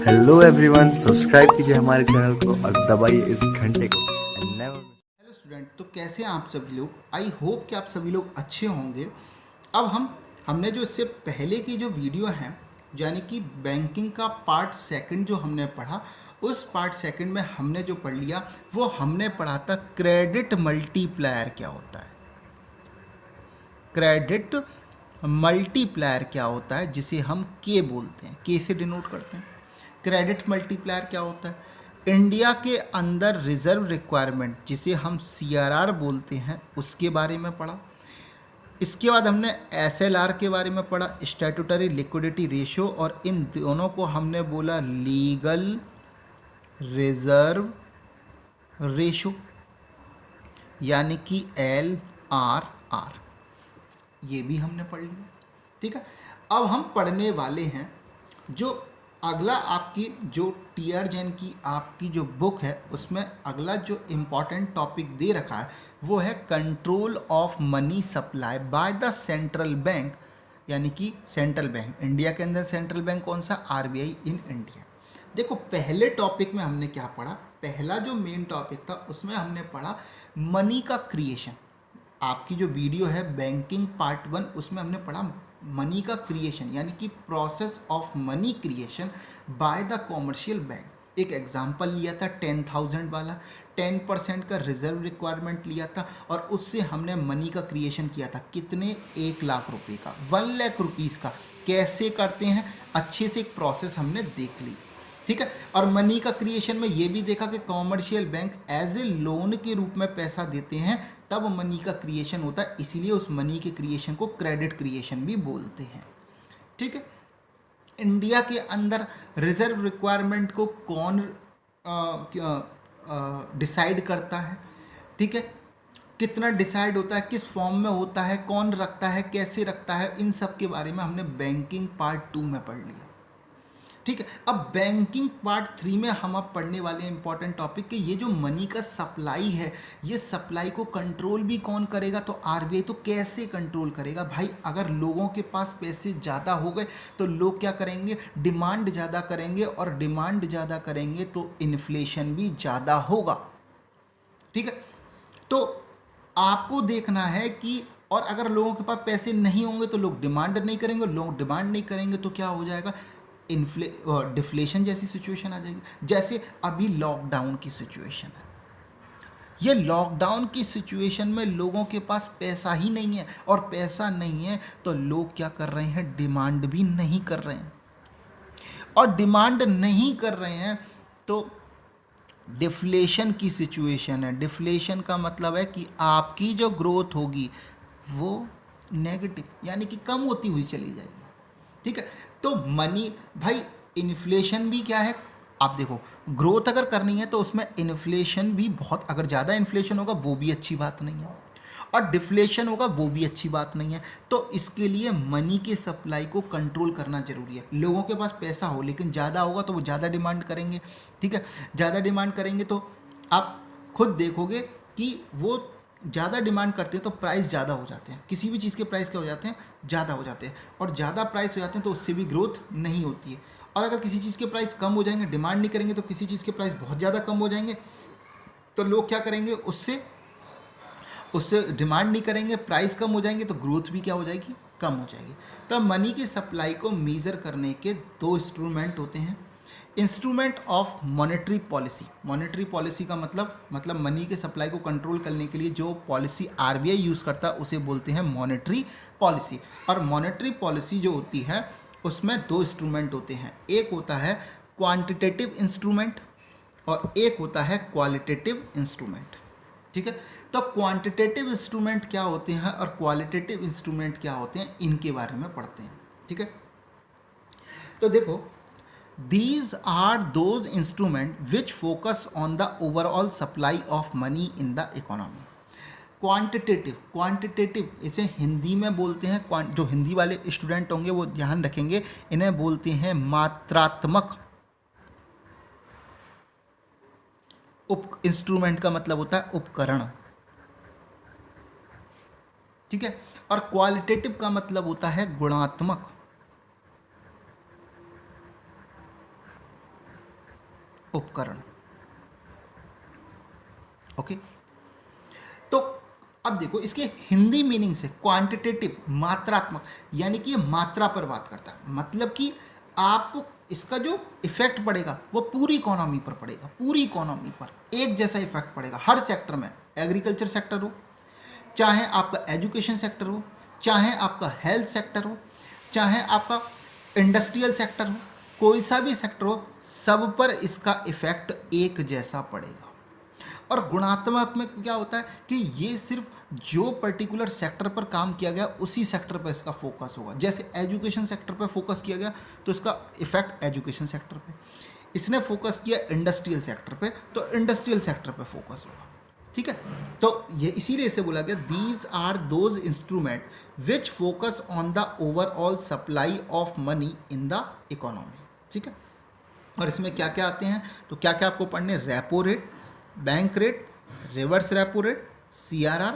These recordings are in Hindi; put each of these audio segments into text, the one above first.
हेलो एवरीवन, सब्सक्राइब कीजिए हमारे चैनल को और दबाइए इस घंटे को। हेलो स्टूडेंट, तो कैसे हैं आप सभी लोग। आई होप कि आप सभी लोग अच्छे होंगे। अब हमने जो इससे पहले की जो वीडियो हैं, यानी कि बैंकिंग का पार्ट सेकंड जो हमने पढ़ा, उस पार्ट सेकंड में हमने जो पढ़ लिया वो हमने पढ़ा था क्रेडिट मल्टीप्लायर क्या होता है। क्रेडिट मल्टीप्लायर क्या होता है, जिसे हम के बोलते हैं, के से डिनोट करते हैं। क्रेडिट मल्टीप्लायर क्या होता है, इंडिया के अंदर रिजर्व रिक्वायरमेंट जिसे हम सीआरआर बोलते हैं, उसके बारे में पढ़ा। इसके बाद हमने एसएलआर के बारे में पढ़ा, स्टैट्यूटरी लिक्विडिटी रेशियो, और इन दोनों को हमने बोला लीगल रिजर्व रेशियो, यानी कि LRR। ये भी हमने पढ़ लिया। ठीक है, अब हम पढ़ने वाले हैं जो अगला आपकी जो टीआर जैन की आपकी जो बुक है, उसमें अगला जो इम्पॉर्टेंट टॉपिक दे रखा है वो है control of money supply by the central bank, यानी कि सेंट्रल बैंक। इंडिया के अंदर सेंट्रल बैंक कौन सा, आरबीआई इन इंडिया। देखो, पहले टॉपिक में हमने क्या पढ़ा, पहला जो मेन टॉपिक था उसमें हमने पढ़ा मनी का क्रिएशन। आपकी जो वीडियो है बैंकिंग पार्ट 1, उसमें हमने पढ़ा मनी का क्रिएशन, यानी कि process of money creation by the commercial bank. एक एग्जांपल लिया था 10,000 वाला, 10% का रिजर्व रिक्वायरमेंट लिया था और उससे हमने मनी का क्रिएशन किया था। कितने, 1 लाख रुपए का, 1 लाख रुपीज़ का। कैसे करते हैं, अच्छे से एक प्रोसेस हमने देख ली। ठीक है, और मनी का क्रिएशन में ये भी देखा कि commercial bank as a loan के रूप में पैसा देते हैं, तब मनी का क्रिएशन होता है, इसीलिए उस मनी के क्रिएशन को क्रेडिट क्रिएशन भी बोलते हैं। ठीक है, इंडिया के अंदर रिजर्व रिक्वायरमेंट को कौन डिसाइड करता है, ठीक है, कितना डिसाइड होता है, किस फॉर्म में होता है, कौन रखता है, कैसे रखता है, इन सब के बारे में हमने बैंकिंग पार्ट 2 में पढ़ लिया। ठीक है, अब बैंकिंग पार्ट 3 में हम अब पढ़ने वाले हैं इंपॉर्टेंट टॉपिक कि ये जो मनी का सप्लाई है, ये सप्लाई को कंट्रोल भी कौन करेगा, तो आरबीआई। तो कैसे कंट्रोल करेगा भाई, अगर लोगों के पास पैसे ज़्यादा हो गए तो लोग क्या करेंगे, डिमांड ज़्यादा करेंगे, और डिमांड ज़्यादा करेंगे तो इन्फ्लेशन भी ज़्यादा होगा। ठीक है, तो आपको देखना है कि, और अगर लोगों के पास पैसे नहीं होंगे तो लोग डिमांड नहीं करेंगे, लोग डिमांड नहीं करेंगे तो क्या हो जाएगा, डिफ्लेशन जैसी सिचुएशन आ जाएगी। जैसे अभी लॉकडाउन की सिचुएशन है, ये लॉकडाउन की सिचुएशन में लोगों के पास पैसा ही नहीं है, और पैसा नहीं है तो लोग क्या कर रहे हैं, डिमांड भी नहीं कर रहे हैं, और डिमांड नहीं कर रहे हैं तो डिफ्लेशन की सिचुएशन है। डिफ्लेशन का मतलब है कि आपकी जो ग्रोथ होगी वो नेगेटिव, यानी कि कम होती हुई चली जाएगी। ठीक है, तो मनी भाई, इन्फ्लेशन भी क्या है, आप देखो, ग्रोथ अगर करनी है तो उसमें इन्फ्लेशन भी बहुत, अगर ज़्यादा इन्फ्लेशन होगा वो भी अच्छी बात नहीं है, और डिफ्लेशन होगा वो भी अच्छी बात नहीं है। तो इसके लिए मनी के सप्लाई को कंट्रोल करना जरूरी है। लोगों के पास पैसा हो लेकिन ज़्यादा होगा तो वो ज़्यादा डिमांड करेंगे। ठीक है, ज़्यादा डिमांड करेंगे तो आप खुद देखोगे कि वो ज़्यादा डिमांड करते हैं तो प्राइस ज़्यादा हो जाते हैं, किसी भी चीज़ के प्राइस क्या हो जाते हैं, ज़्यादा हो जाते हैं, और ज़्यादा प्राइस हो जाते हैं तो उससे भी ग्रोथ नहीं होती है। और अगर किसी चीज़ के प्राइस कम हो जाएंगे, डिमांड नहीं करेंगे, तो किसी चीज़ के प्राइस बहुत ज़्यादा कम हो जाएंगे, तो लोग क्या करेंगे, उससे उससे डिमांड नहीं करेंगे, प्राइस कम हो जाएंगे, तो ग्रोथ भी क्या हो जाएगी, कम हो जाएगी। तो मनी की सप्लाई को मेज़र करने के 2 इंस्ट्रूमेंट होते हैं। Instrument of monetary policy, monetary policy का मतलब मनी के सप्लाई को कंट्रोल करने के लिए जो पॉलिसी आरबीआई यूज़ करता है उसे बोलते हैं मॉनेटरी पॉलिसी। और मॉनेटरी पॉलिसी जो होती है उसमें 2 इंस्ट्रूमेंट होते हैं, एक होता है क्वांटिटेटिव इंस्ट्रूमेंट और एक होता है क्वालिटेटिव इंस्ट्रूमेंट। ठीक है, तो क्वांटिटेटिव इंस्ट्रूमेंट क्या होते हैं और क्वालिटेटिव इंस्ट्रूमेंट क्या होते हैं, इनके बारे में पढ़ते हैं। ठीक है, तो देखो, these are those instruments which focus on the overall supply of money in the economy. Quantitative इसे हिंदी में बोलते हैं, जो हिंदी वाले स्टूडेंट होंगे वो ध्यान रखेंगे, इन्हें बोलते हैं मात्रात्मक इंस्ट्रूमेंट का मतलब होता है उपकरण। ठीक है, और क्वालिटेटिव का मतलब होता है गुणात्मक। उपकरण। ओके, तो अब देखो इसके हिंदी मीनिंग से क्वांटिटेटिव, मात्रात्मक, यानी कि ये मात्रा पर बात करता है। मतलब कि आप इसका जो इफेक्ट पड़ेगा वो पूरी इकोनॉमी पर पड़ेगा, पूरी इकोनॉमी पर एक जैसा इफेक्ट पड़ेगा हर सेक्टर में। एग्रीकल्चर सेक्टर हो, चाहे आपका एजुकेशन सेक्टर हो, चाहे आपका हेल्थ सेक्टर हो, चाहे आपका इंडस्ट्रियल सेक्टर हो, कोई सा भी सेक्टर हो, सब पर इसका इफेक्ट एक जैसा पड़ेगा। और गुणात्मक में क्या होता है कि ये सिर्फ जो पर्टिकुलर सेक्टर पर काम किया गया उसी सेक्टर पर इसका फोकस होगा। जैसे एजुकेशन सेक्टर पर फोकस किया गया तो इसका इफेक्ट एजुकेशन सेक्टर पे, इसने फोकस किया इंडस्ट्रियल सेक्टर पे तो इंडस्ट्रियल सेक्टर पे फोकस होगा। ठीक है, तो ये इसीलिए इसे बोला गया these are those instrument which focus on the overall supply of money in the economy. ठीक है, और इसमें क्या क्या आते हैं, तो क्या क्या आपको पढ़ने, repo rate, bank rate, reverse repo rate, CRR,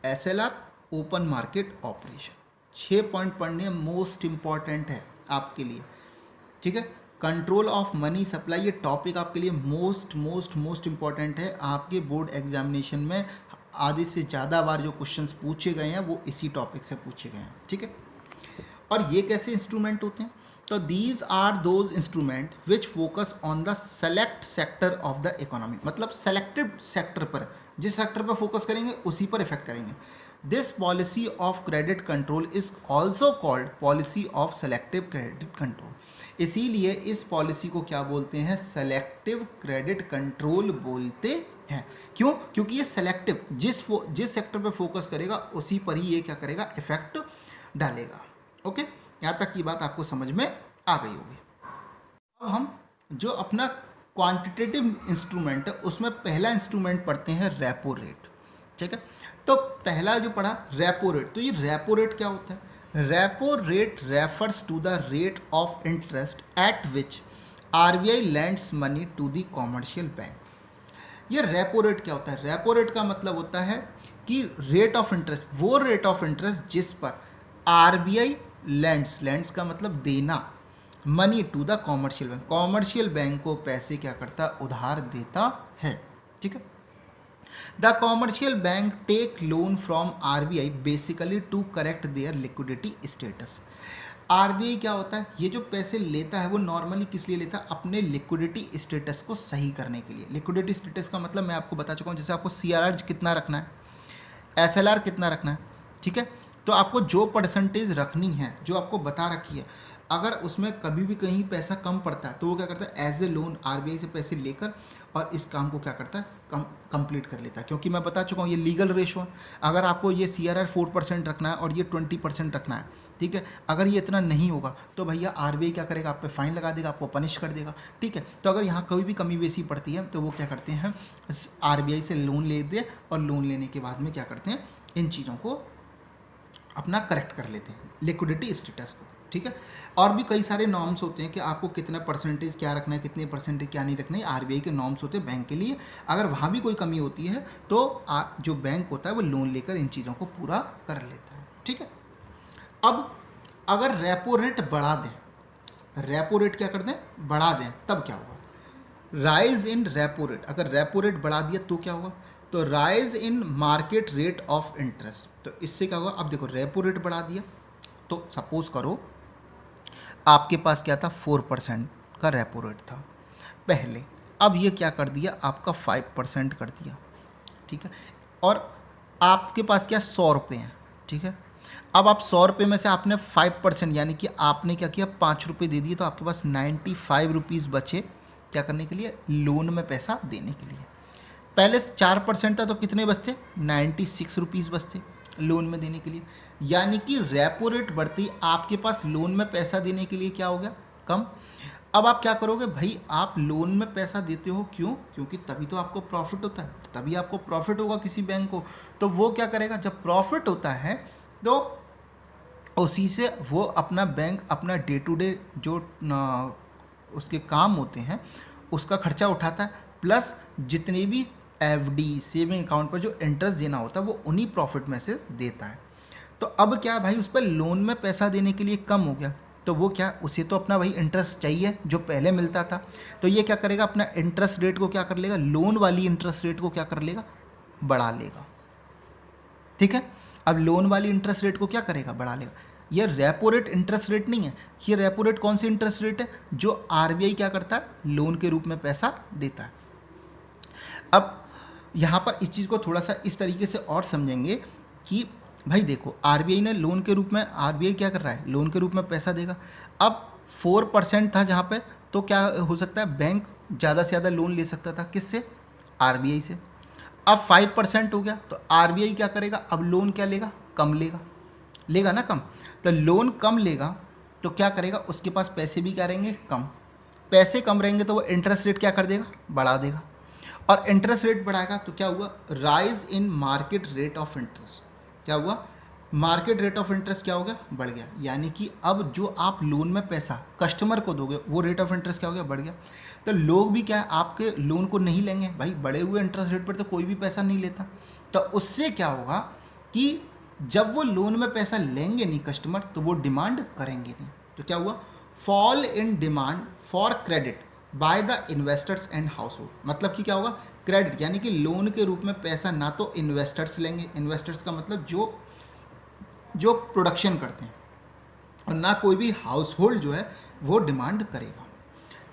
SLR, open market operation. 6 point पढ़ने मोस्ट इंपॉर्टेंट है आपके लिए। ठीक है, कंट्रोल ऑफ मनी सप्लाई, ये टॉपिक आपके लिए मोस्ट इंपॉर्टेंट है। आपके बोर्ड एग्जामिनेशन में आधे से ज़्यादा बार जो क्वेश्चंस पूछे गए हैं वो इसी टॉपिक से पूछे गए हैं। ठीक है, और ये कैसे इंस्ट्रूमेंट होते हैं, तो these are those instrument which focus on the select sector of the economy. मतलब सेलेक्टेड सेक्टर पर, जिस सेक्टर पर फोकस करेंगे उसी पर इफेक्ट करेंगे। This policy of credit control is also called policy of selective credit control. इसीलिए इस पॉलिसी को क्या बोलते हैं, सेलेक्टिव क्रेडिट कंट्रोल बोलते हैं। क्यों, क्योंकि ये सेलेक्टिव, जिस सेक्टर पर फोकस करेगा उसी पर ही ये क्या करेगा, इफेक्ट डालेगा। ओके, यहाँ तक की बात आपको समझ में आ गई होगी। अब हम जो अपना क्वांटिटेटिव इंस्ट्रूमेंट है उसमें पहला इंस्ट्रूमेंट पढ़ते हैं रेपो रेट। ठीक है, तो पहला जो पढ़ा रेपो रेट, तो ये रेपो रेट क्या होता है, repo rate refers to the rate of interest at which RBI lends money to the commercial bank. ये रेपो रेट क्या होता है, रेपो रेट का मतलब होता है कि रेट ऑफ इंटरेस्ट, वो रेट ऑफ इंटरेस्ट जिस पर RBI लैंड्स का मतलब देना, money to the commercial bank, commercial bank को पैसे क्या करता, उधार देता है। ठीक है, the commercial bank take loan from RBI basically to correct their liquidity status. RBI क्या होता है, ये जो पैसे लेता है वो नॉर्मली किस लिए लेता है, अपने लिक्विडिटी स्टेटस को सही करने के लिए। लिक्विडिटी स्टेटस का मतलब मैं आपको बता चुका हूँ, जैसे आपको CRR कितना रखना है, SLR कितना रखना है। ठीक है, तो आपको जो परसेंटेज रखनी है, जो आपको बता रखी है, अगर उसमें कभी भी कहीं पैसा कम पड़ता है तो वो क्या करता है, एज ए लोन RBI से पैसे लेकर और इस काम को क्या करता है, कंप्लीट कर लेता है। क्योंकि मैं बता चुका हूँ ये लीगल रेशो है। अगर आपको ये CRR 4% रखना है और ये 20% रखना है, ठीक है, अगर ये इतना नहीं होगा तो भैया RBI क्या करेगा, आप पे फाइन लगा देगा, आपको पनिश कर देगा। ठीक है, तो अगर यहाँ कोई भी कमी बेसी पड़ती है तो वो क्या करते हैं, RBI से लोन ले दे और लोन लेने के बाद में क्या करते हैं, इन चीज़ों को अपना करेक्ट कर लेते हैं, लिक्विडिटी स्टेटस को। ठीक है, और भी कई सारे नॉर्म्स होते हैं कि आपको कितना परसेंटेज क्या रखना है, कितने परसेंटेज क्या नहीं रखना है, RBI के नॉर्म्स होते हैं बैंक के लिए। अगर वहाँ भी कोई कमी होती है तो जो बैंक होता है वो लोन लेकर इन चीज़ों को पूरा कर लेता है। ठीक है, अब अगर रेपो रेट बढ़ा दें, रेपो रेट क्या कर दें, बढ़ा दें, तब क्या होगा, राइज इन रेपो रेट। अगर रेपो रेट बढ़ा दिया तो क्या होगा, तो rise in market rate of interest. तो इससे क्या होगा, अब देखो रेपो रेट बढ़ा दिया तो सपोज करो आपके पास क्या था, 4% का रेपो रेट था पहले, अब ये क्या कर दिया, आपका 5% कर दिया। ठीक है, और आपके पास क्या 100 रुपये हैं। ठीक है, अब आप 100 रुपये में से आपने 5% यानी कि आपने क्या किया, 5 रुपये दे दिए, तो आपके पास 95 रुपीज़ बचे क्या करने के लिए, लोन में पैसा देने के लिए। पहले 4% था तो कितने बचते, 96 रुपीज़ बचते लोन में देने के लिए। यानी कि रेपो रेट बढ़ती आपके पास लोन में पैसा देने के लिए क्या हो गया, कम। अब आप क्या करोगे भाई, आप लोन में पैसा देते हो, क्यों, क्योंकि तभी तो आपको प्रॉफिट होता है, तभी आपको प्रॉफिट होगा किसी बैंक को। तो वो क्या करेगा, जब प्रॉफिट होता है तो उसी से वो अपना बैंक अपना डे टू डे जो उसके काम होते हैं उसका खर्चा उठाता है, प्लस जितने भी FD सेविंग अकाउंट पर जो इंटरेस्ट देना होता है वो उन्हीं प्रॉफिट में से देता है। तो अब क्या है भाई, उस पर लोन में पैसा देने के लिए कम हो गया, तो वो क्या, उसे तो अपना वही इंटरेस्ट चाहिए जो पहले मिलता था। तो ये क्या करेगा, अपना इंटरेस्ट रेट को क्या कर लेगा, लोन वाली इंटरेस्ट रेट को क्या कर लेगा, बढ़ा लेगा। ठीक है, अब लोन वाली इंटरेस्ट रेट को क्या करेगा, बढ़ा लेगा। ये रेपो रेट इंटरेस्ट रेट नहीं है, ये रेपो रेट कौन सी इंटरेस्ट रेट है, जो आरबीआई क्या करता है, लोन के रूप में पैसा देता है। अब यहाँ पर इस चीज़ को थोड़ा सा इस तरीके से और समझेंगे कि भाई देखो, आरबीआई ने लोन के रूप में, आरबीआई क्या कर रहा है, लोन के रूप में पैसा देगा। अब 4% था जहाँ पे, तो क्या हो सकता है, बैंक ज़्यादा से ज़्यादा लोन ले सकता था, किससे, आरबीआई से। अब 5% हो गया, तो आरबीआई क्या करेगा, अब लोन क्या लेगा, कम लेगा, लेगा ना कम। तो लोन कम लेगा तो क्या करेगा, उसके पास पैसे भी क्या रहेंगे, कम। पैसे कम रहेंगे तो वो इंटरेस्ट रेट क्या कर देगा, बढ़ा देगा। और इंटरेस्ट रेट बढ़ाएगा तो क्या हुआ, rise in market rate of interest. क्या हुआ, मार्केट रेट ऑफ इंटरेस्ट क्या हो गया, बढ़ गया। यानी कि अब जो आप लोन में पैसा कस्टमर को दोगे, वो रेट ऑफ इंटरेस्ट क्या हो गया, बढ़ गया। तो लोग भी क्या है, आपके लोन को नहीं लेंगे भाई, बढ़े हुए इंटरेस्ट रेट पर तो कोई भी पैसा नहीं लेता। तो उससे क्या होगा कि जब वो लोन में पैसा लेंगे नहीं कस्टमर, तो वो डिमांड करेंगे नहीं। तो क्या हुआ, fall in demand for credit by the investors and house hold. मतलब कि क्या होगा, क्रेडिट यानी कि लोन के रूप में पैसा ना तो इन्वेस्टर्स लेंगे, इन्वेस्टर्स का मतलब जो प्रोडक्शन करते हैं, और ना कोई भी हाउस होल्ड जो है वो डिमांड करेगा।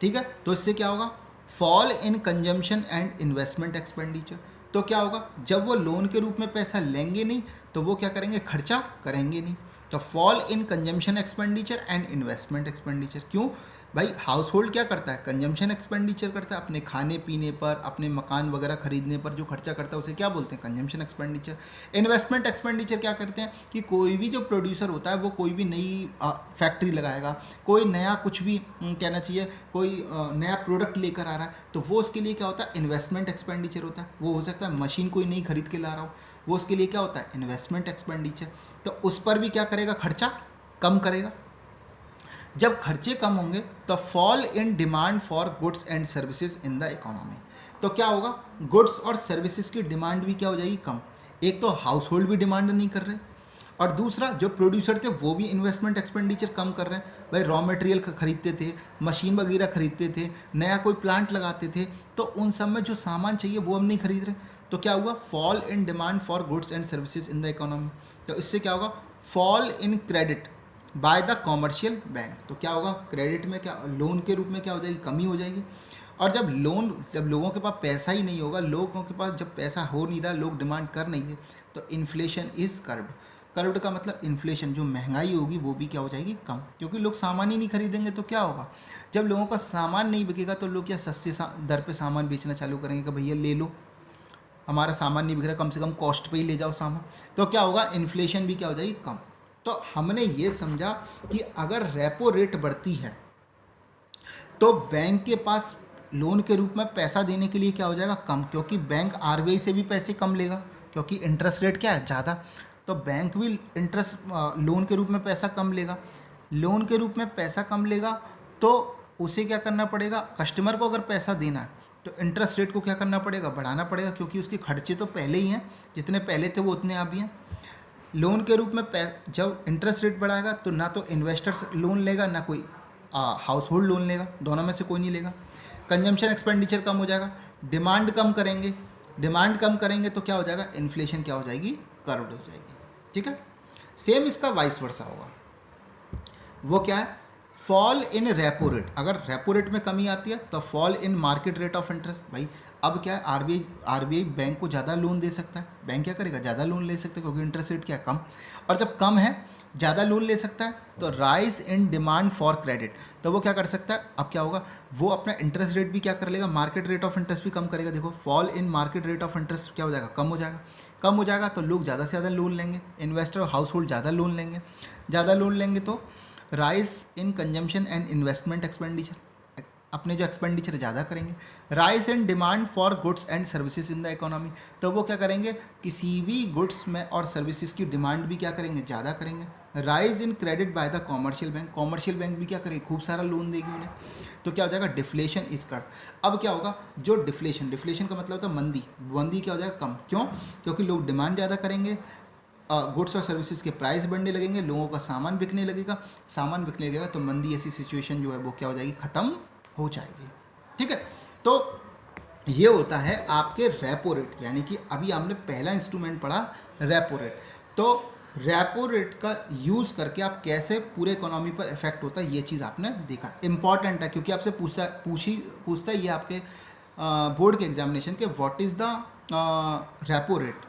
ठीक है, तो इससे क्या होगा, fall in consumption and investment expenditure. तो क्या होगा, जब वो लोन के रूप में पैसा लेंगे नहीं तो वो क्या करेंगे, खर्चा करेंगे नहीं। तो fall in consumption expenditure and investment expenditure. क्यों भाई, हाउस होल्ड क्या करता है, कंजम्पशन एक्सपेंडिचर करता है, अपने खाने पीने पर, अपने मकान वगैरह खरीदने पर जो खर्चा करता है उसे क्या बोलते हैं, कंजम्पशन एक्सपेंडिचर। इन्वेस्टमेंट एक्सपेंडिचर क्या करते हैं कि कोई भी जो प्रोड्यूसर होता है वो कोई भी नई फैक्ट्री लगाएगा, कोई नया कुछ भी कहना चाहिए, कोई नया प्रोडक्ट लेकर आ रहा है, तो वो उसके लिए क्या होता है, इन्वेस्टमेंट एक्सपेंडिचर होता है। वो हो सकता है मशीन कोई नई खरीद के ला रहा हो, वो उसके लिए क्या होता है, इन्वेस्टमेंट एक्सपेंडिचर। तो उस पर भी क्या करेगा, खर्चा कम करेगा। जब खर्चे कम होंगे तो fall in demand for goods and services in the economy. तो क्या होगा, गुड्स और सर्विसेज की डिमांड भी क्या हो जाएगी, कम। एक तो हाउस होल्ड भी डिमांड नहीं कर रहे, और दूसरा जो प्रोड्यूसर थे वो भी इन्वेस्टमेंट एक्सपेंडिचर कम कर रहे हैं। भाई रॉ मटेरियल खरीदते थे, मशीन वगैरह खरीदते थे, नया कोई प्लांट लगाते थे, तो उन सब में जो सामान चाहिए वो अब नहीं खरीद रहे। तो क्या हुआ, fall in demand for goods and services in the economy. तो इससे क्या होगा, fall in credit by the commercial bank. तो क्या होगा, क्रेडिट में क्या, लोन के रूप में क्या हो जाएगी, कमी हो जाएगी। और जब लोगों के पास पैसा ही नहीं होगा, लोगों के पास जब पैसा हो नहीं रहा, लोग डिमांड कर नहीं है, तो इन्फ्लेशन इज कर्व्ड। कर्व्ड का मतलब इन्फ्लेशन, जो महंगाई होगी वो भी क्या हो जाएगी, कम। क्योंकि लोग सामान ही नहीं खरीदेंगे तो क्या होगा, जब लोगों का सामान नहीं बिकेगा तो लोग क्या सस्ते दर पे सामान बेचना चालू करेंगे कि भैया ले लो, हमारा सामान नहीं बिक रहा, कम से कम कॉस्ट पे ही ले जाओ सामान। तो क्या होगा, इन्फ्लेशन भी क्या हो जाएगी, कम। तो हमने ये समझा कि अगर रेपो रेट बढ़ती है तो बैंक के पास लोन के रूप में पैसा देने के लिए क्या हो जाएगा, कम। क्योंकि बैंक आरबीआई से भी पैसे कम लेगा, क्योंकि इंटरेस्ट रेट क्या है, ज़्यादा। तो बैंक भी इंटरेस्ट लोन के रूप में पैसा कम लेगा। लोन के रूप में पैसा कम लेगा तो उसे क्या करना पड़ेगा, कस्टमर को अगर पैसा देना है तो इंटरेस्ट रेट को क्या करना पड़ेगा, बढ़ाना पड़ेगा, क्योंकि उसके खर्चे तो पहले ही हैं, जितने पहले थे वो उतने अभी हैं। लोन के रूप में जब इंटरेस्ट रेट बढ़ाएगा तो ना तो इन्वेस्टर्स लोन लेगा, ना कोई हाउस होल्ड लोन लेगा, दोनों में से कोई नहीं लेगा। कंजम्पशन एक्सपेंडिचर कम हो जाएगा, डिमांड कम करेंगे, डिमांड कम करेंगे तो क्या हो जाएगा, इन्फ्लेशन क्या हो जाएगी, कर्व्ड हो जाएगी। ठीक है, सेम इसका वाइस वर्सा होगा। वो क्या है, फॉल इन रेपो रेट। अगर रेपो रेट में कमी आती है तो fall in market rate of interest. भाई अब क्या है, आरबीआई बैंक को ज़्यादा लोन दे सकता है। बैंक क्या करेगा, ज़्यादा लोन ले सकता है, क्योंकि इंटरेस्ट रेट क्या है, कम। और जब कम है, ज़्यादा लोन ले सकता है, तो rise in demand for credit. तो वो क्या कर सकता है, अब क्या होगा, वो अपना इंटरेस्ट रेट भी क्या कर लेगा, मार्केट रेट ऑफ इंटरेस्ट भी कम करेगा। देखो, fall in market rate of interest क्या हो जाएगा, कम हो जाएगा। कम हो जाएगा तो लोग ज़्यादा से ज़्यादा लोन लेंगे, इन्वेस्टर और हाउस होल्ड ज़्यादा लोन लेंगे। ज़्यादा लोन लेंगे तो rise in consumption and investment expenditure, अपने जो एक्सपेंडिचर ज़्यादा करेंगे। Rise in demand for goods and services in the economy. तो वो क्या करेंगे, किसी भी गुड्स में और सर्विसेज की डिमांड भी क्या करेंगे, ज़्यादा करेंगे। Rise in credit by the commercial bank. Commercial bank भी क्या करेगी, खूब सारा लोन देगी उन्हें। तो क्या हो जाएगा, डिफ्लेशन इज कट। अब क्या होगा, जो डिफ्लेशन का मतलब होता है मंदी, मंदी क्या हो जाएगा, कम। क्यों, क्योंकि लोग डिमांड ज़्यादा करेंगे, गुड्स और सर्विसेज के प्राइस बढ़ने लगेंगे, लोगों का सामान बिकने लगेगा, सामान बिकने लगेगा तो मंदी ऐसी सिचुएशन जो है वो क्या हो जाएगी, ख़त्म हो जाएगी। ठीक है, तो ये होता है आपके रेपो रेट, यानी कि अभी हमने पहला इंस्ट्रूमेंट पढ़ा रेपो रेट। तो रेपो रेट का यूज़ करके आप कैसे पूरे इकोनॉमी पर इफेक्ट होता है ये चीज़ आपने देखा। इंपॉर्टेंट है क्योंकि आपसे पूछता है ये आपके बोर्ड के एग्जामिनेशन के what is the repo rate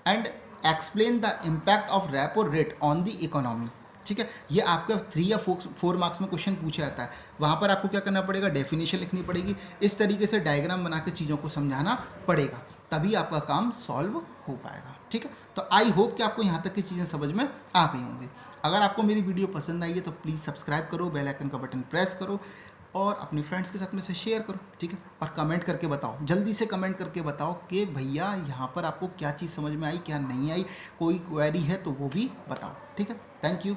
and explain the impact of repo rate on the economy. ठीक है, ये आपका 3 या 4 मार्क्स में क्वेश्चन पूछा जाता है। वहाँ पर आपको क्या करना पड़ेगा, डेफिनेशन लिखनी पड़ेगी, इस तरीके से डायग्राम बना के चीज़ों को समझाना पड़ेगा, तभी आपका काम सॉल्व हो पाएगा। ठीक है, तो आई होप कि आपको यहाँ तक की चीज़ें समझ में आ गई होंगी। अगर आपको मेरी वीडियो पसंद आई है तो प्लीज़ सब्सक्राइब करो, बेल आइकन का बटन प्रेस करो और अपने फ्रेंड्स के साथ में से शेयर करो। ठीक है, और कमेंट करके बताओ, जल्दी से कमेंट करके बताओ कि भैया यहाँ पर आपको क्या चीज़ समझ में आई, क्या नहीं आई, कोई क्वेरी है तो वो भी बताओ। ठीक है, थैंक यू।